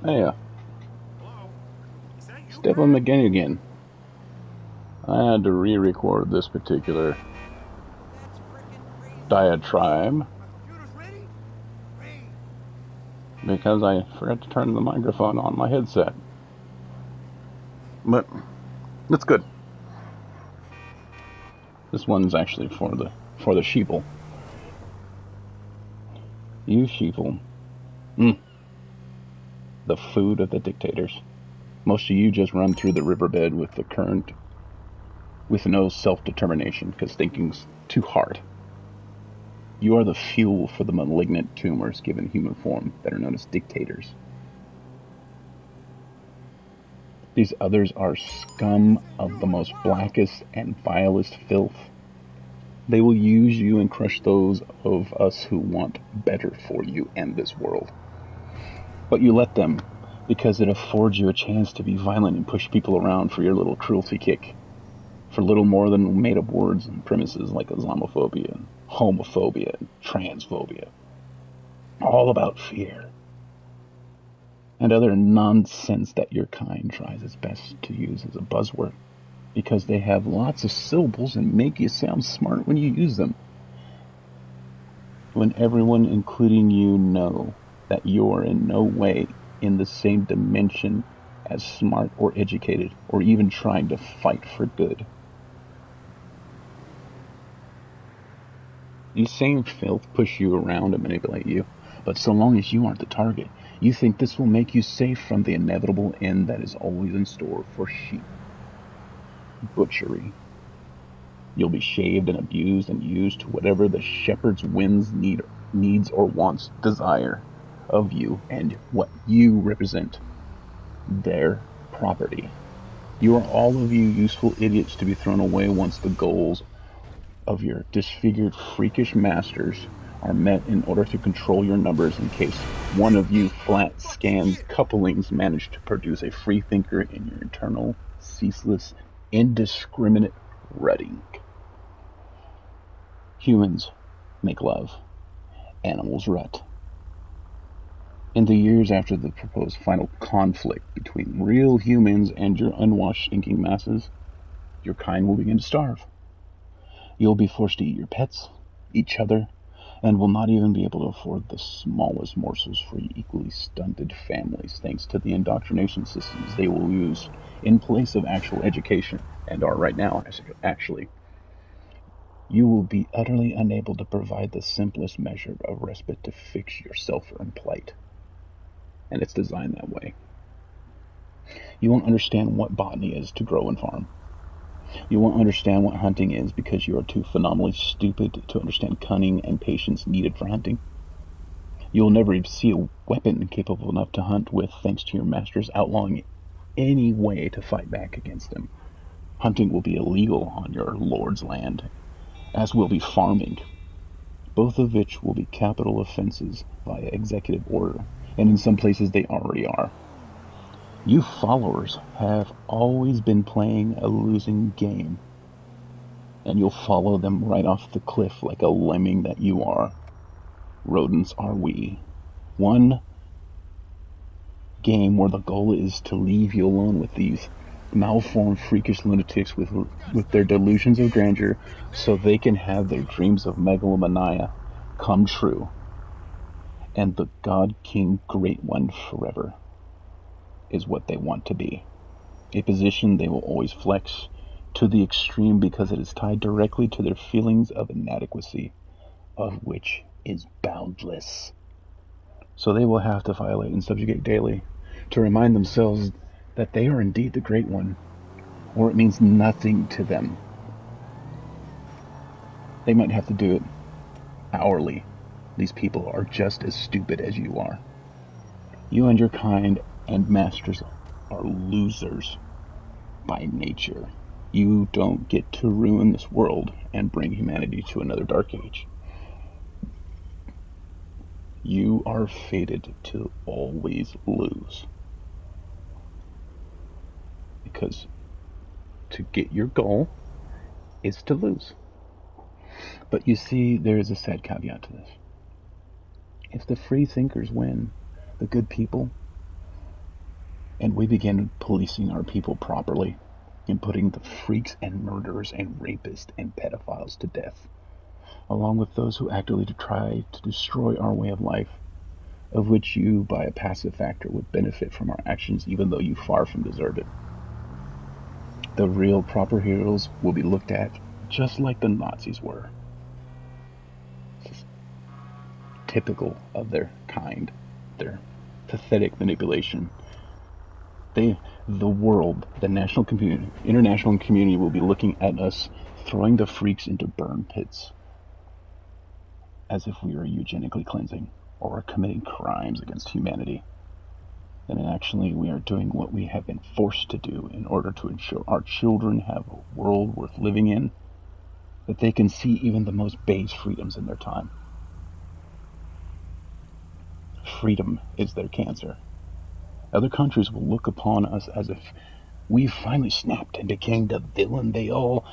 Hey, Hello? Is that you, Step on Brad? again. I had to re-record this particular That's freaking crazy. diatribe My computer's ready? Great. because I forgot to turn the microphone on my headset. But it's good. This one's actually for the sheeple. You sheeple. Mm, the food of the dictators. Most of you just run through the riverbed with the current with no self-determination because thinking's too hard. You are the fuel for the malignant tumors given human form that are known as dictators. These others are scum of the most blackest and vilest filth. They will use you and crush those of us who want better for you and this world. But you let them, because it affords you a chance to be violent and push people around for your little cruelty kick. For little more than made up words and premises like Islamophobia and homophobia and transphobia. All about fear. And other nonsense that your kind tries its best to use as a buzzword. Because they have lots of syllables and make you sound smart when you use them. When everyone, including you, know that you're in no way in the same dimension as smart or educated or even trying to fight for good. These same filth push you around and manipulate you, but so long as you aren't the target, you think this will make you safe from the inevitable end that is always in store for sheep. Butchery. You'll be shaved and abused and used to whatever the shepherd's winds needs or wants desire of you and what you represent. Their property. You are all of you useful idiots to be thrown away once the goals of your disfigured freakish masters are met in order to control your numbers in case one This of you ain't no flat fucking scanned shit. couplings manage to produce a free thinker in your internal, ceaseless, indiscriminate rutting. Humans make love. Animals rut. In the years after the proposed final conflict between real humans and your unwashed stinking masses, your kind will begin to starve. You'll be forced to eat your pets, each other, and will not even be able to afford the smallest morsels for your equally stunted families thanks to the indoctrination systems they will use in place of actual education, and are right now, actually. You will be utterly unable to provide the simplest measure of respite to fix your self-earned plight. And it's designed that way. You won't understand what botany is to grow and farm. You won't understand what hunting is because you are too phenomenally stupid to understand cunning and patience needed for hunting. You will never see a weapon capable enough to hunt with thanks to your masters outlawing any way to fight back against them. Hunting will be illegal on your lord's land, as will be farming, both of which will be capital offenses via executive order, and in some places they already are. You followers have always been playing a losing game, and you'll follow them right off the cliff like a lemming that you are. Rodents are we. One game where the goal is to leave you alone with these malformed, freakish lunatics You gotta with their stop this delusions of shit. grandeur so Hey, they can have their hey. dreams of megalomania come true, and the God King Great One forever is what they want to be. A position they will always flex to the extreme because it is tied directly to their feelings of inadequacy, of which is boundless. So they will have to violate and subjugate daily to remind themselves that they are indeed the Great One, or it means nothing to them. They might have to do it hourly. These people are just as stupid as you are. You and your kind and masters are losers by nature. You don't get to ruin this world and bring humanity to another dark age. You are fated to always lose. Because to get your goal is to lose. But you see, there is a sad caveat to this. If the free thinkers win, the good people, and we begin policing our people properly and putting the freaks and murderers and rapists and pedophiles to death, along with those who actively try to destroy our way of life, of which you, by a passive factor, would benefit from our actions even though you far from deserve it. The real proper heroes will be looked at just like the Nazis were. It's typical of their kind, their pathetic manipulation. The world, the national community, international community will be looking at us throwing the freaks into burn pits as if we are eugenically cleansing or committing crimes against humanity. And actually, we are doing what we have been forced to do in order to ensure our children have a world worth living in, that they can see even the most base freedoms in their time. Freedom is their cancer. Other countries will look upon us as if we finally snapped and became the villain they all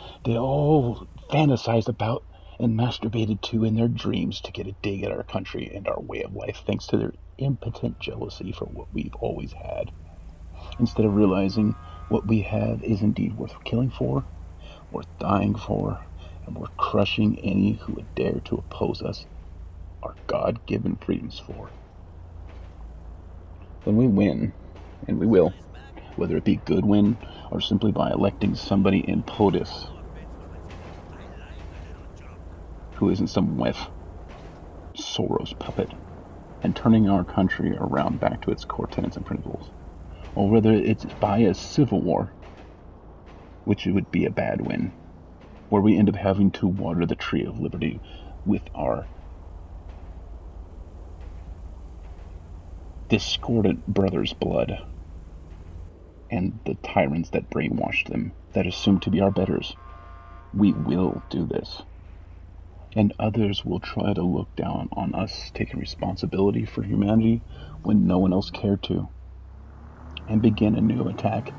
fantasized about and masturbated to in their dreams to get a dig at our country and our way of life, thanks to their impotent jealousy for what we've always had, instead of realizing what we have is indeed worth killing for, worth dying for, and worth crushing any who would dare to oppose us our God-given freedoms for. When we win, and we will, whether it be good win or simply by electing somebody in POTUS who isn't some whiff Soros puppet, and turning our country around back to its core tenets and principles, or whether it's by a civil war, which it would be a bad win, where we end up having to water the tree of liberty with our discordant brothers' blood, and the tyrants that brainwashed them, that assume to be our betters. We will do this. And others will try to look down on us taking responsibility for humanity when no one else cared to, and begin a new attack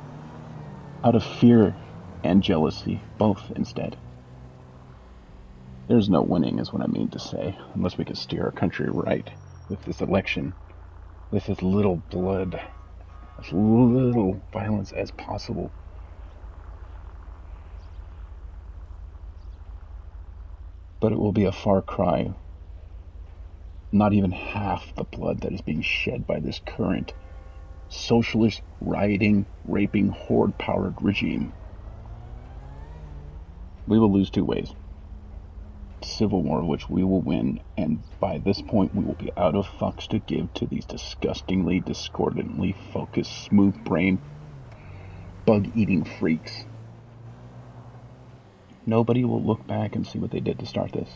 out of fear and jealousy, both instead. There's no winning is what I mean to say, unless we can steer our country right with this election, with as little blood, as little violence as possible. But it will be a far cry, not even half the blood that is being shed by this current socialist, rioting, raping, horde-powered regime. We will lose two ways. Civil war, which we will win, and by this point we will be out of fucks to give to these disgustingly, discordantly focused, smooth-brained, bug-eating freaks. Nobody will look back and see what they did to start this.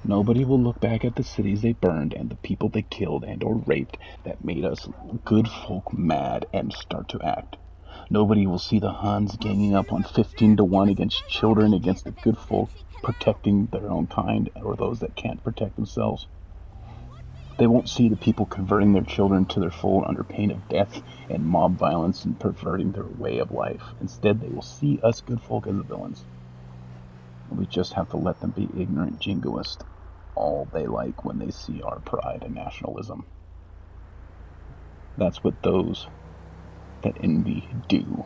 Nobody will look back at the cities they burned and the people they killed and or raped that made us good folk mad and start to act. Nobody will see the Huns ganging up on 15-1 against children, against the good folk protecting their own kind or those that can't protect themselves. They won't see the people converting their children to their fold under pain of death and mob violence and perverting their way of life. Instead, they will see us good folk as the villains. We just have to let them be ignorant jingoists all they like when they see our pride and nationalism. That's what those that envy do.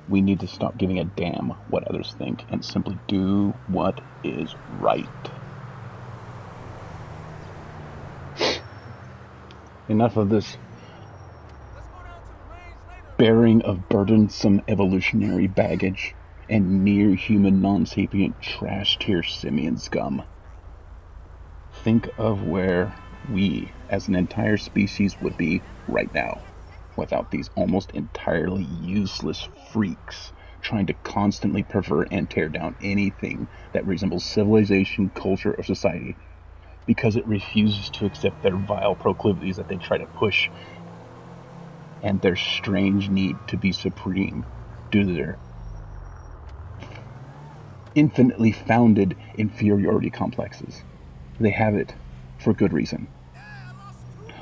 We need to stop giving a damn what others think and simply do what is right. Enough of this bearing of burdensome evolutionary baggage and near-human non-sapient trash-tier simian scum. Think of where we, as an entire species, would be right now, without these almost entirely useless freaks trying to constantly pervert and tear down anything that resembles civilization, culture, or society, because it refuses to accept their vile proclivities that they try to push, and their strange need to be supreme due to their infinitely founded inferiority complexes. They have it for good reason.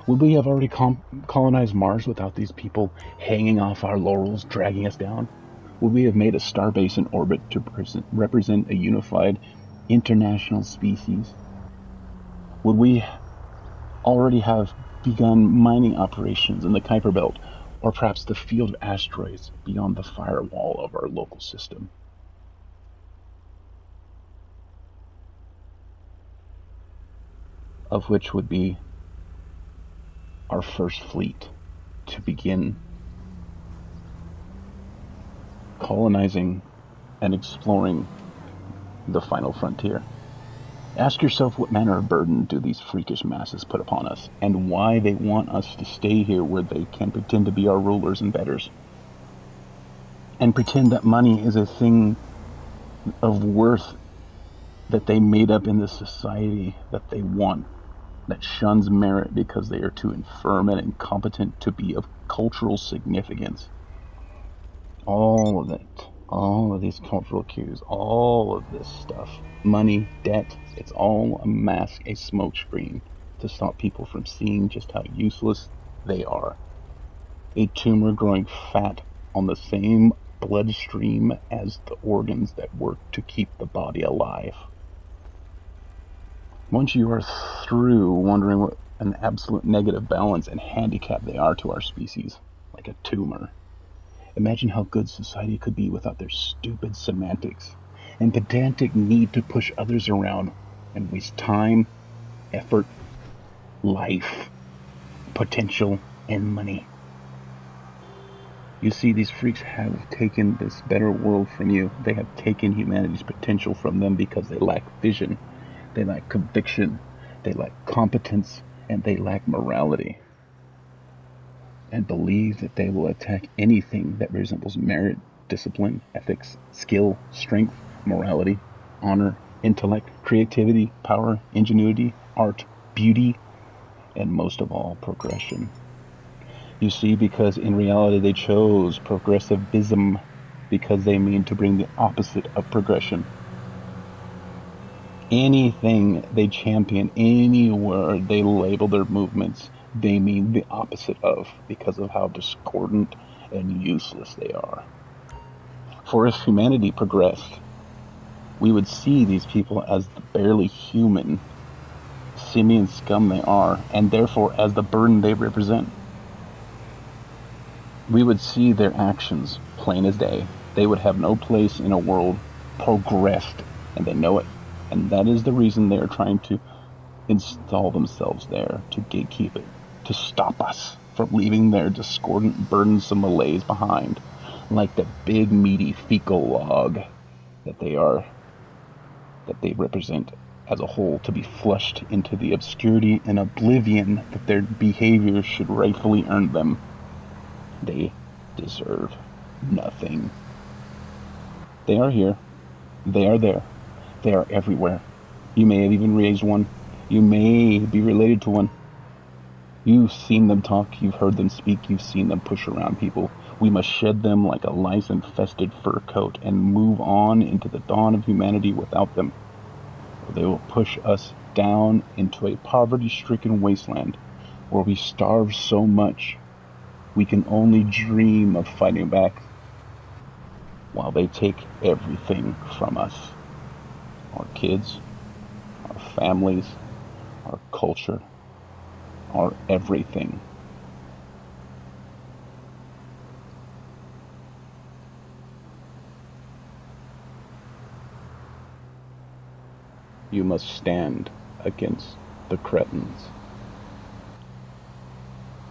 Would we have already colonized Mars without these people hanging off our laurels, dragging us down? Would we have made a starbase in orbit to represent a unified international species? Would we already have begun mining operations in the Kuiper Belt Or perhaps the field of asteroids beyond the firewall of our local system. Of which would be our first fleet to begin colonizing and exploring the final frontier. Ask yourself what manner of burden do these freakish masses put upon us, and why they want us to stay here where they can pretend to be our rulers and betters. And pretend that money is a thing of worth that they made up in this society that they want, that shuns merit because they are too infirm and incompetent to be of cultural significance. All of it, all of these cultural cues, all of this stuff, money, debt, it's all a mask, a smokescreen to stop people from seeing just how useless they are. A tumor growing fat on the same bloodstream as the organs that work to keep the body alive. Once you are through wondering what an absolute negative balance and handicap they are to our species, like a tumor, imagine how good society could be without their stupid semantics and pedantic need to push others around and waste time, effort, life, potential, and money. You see, these freaks have taken this better world from you. They have taken humanity's potential from them because they lack vision, they lack conviction, they lack competence, and they lack morality. And believe that they will attack anything that resembles merit, discipline, ethics, skill, strength, morality, honor, intellect, creativity, power, ingenuity, art, beauty, and most of all, progression. You see, because in reality they chose progressivism because they mean to bring the opposite of progression. Anything they champion, anywhere they label their movements, they mean the opposite of, because of how discordant and useless they are. For if humanity progressed, we would see these people as the barely human, simian scum they are, and therefore as the burden they represent. We would see their actions plain as day. They would have no place in a world progressed, and they know it. And that is the reason they are trying to install themselves there, to gatekeep it, to stop us from leaving their discordant, burdensome malaise behind, like the big, meaty, fecal log that they are, that they represent as a whole, to be flushed into the obscurity and oblivion that their behavior should rightfully earn them. They deserve nothing. They are here. They are there. They are everywhere. You may have even raised one. You may be related to one. You've seen them talk. You've heard them speak. You've seen them push around people. We must shed them like a lice-infested fur coat and move on into the dawn of humanity without them. Or they will push us down into a poverty-stricken wasteland where we starve so much we can only dream of fighting back while they take everything from us. Our kids, our families, our culture, our everything. You must stand against the cretins.